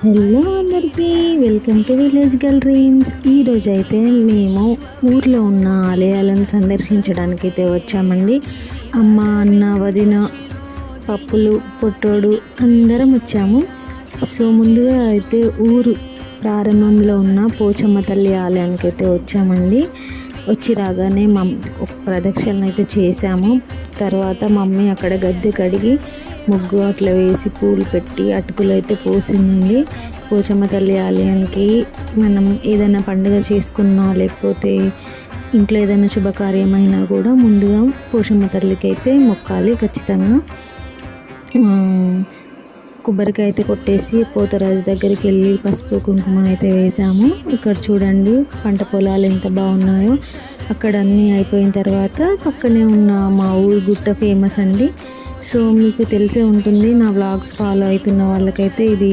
Hello అందరికీ, welcome to village girl dreams. ఈరోజు అయితే మేము ఊర్లో ఉన్న ఆలయాలను సందర్శించడానికి అయితే వచ్చామండి. అమ్మ, అన్న, వదిన, పప్పులు, పొట్టోడు అందరం వచ్చాము. సో ముందుగా అయితే ఊరు ప్రారంభంలో ఉన్న పోచమ్మ తల్లి ఆలయానికి అయితే వచ్చామండి. వచ్చి రాగానే ఒక ప్రదక్షిణ అయితే చేసాము. తర్వాత మమ్మీ అక్కడ గద్దె కడిగి ముగ్గు అట్లా వేసి పూలు పెట్టి అటుకులు అయితే పోసిందండి. పోచమ్మ తల్లి ఆలయానికి మనం ఏదైనా పండుగ చేసుకున్నా లేకపోతే ఇంట్లో ఏదైనా శుభకార్యమైనా కూడా ముందుగా పోచమ్మ తల్లికి అయితే మొక్కాలి ఖచ్చితంగా. కొబ్బరికాయ అయితే కొట్టేసి పోతరాజు దగ్గరికి వెళ్ళి పసుపు కుంకుమ అయితే వేసాము. ఇక్కడ చూడండి పంట పొలాలు ఎంత బాగున్నాయో. అక్కడ అన్నీ అయిపోయిన తర్వాత పక్కనే ఉన్న మా ఊరు గుట్ట ఫేమస్ అండి. సో మీకు తెలిసే ఉంటుంది, నా వ్లాగ్స్ ఫాలో అవుతున్న వాళ్ళకైతే ఇది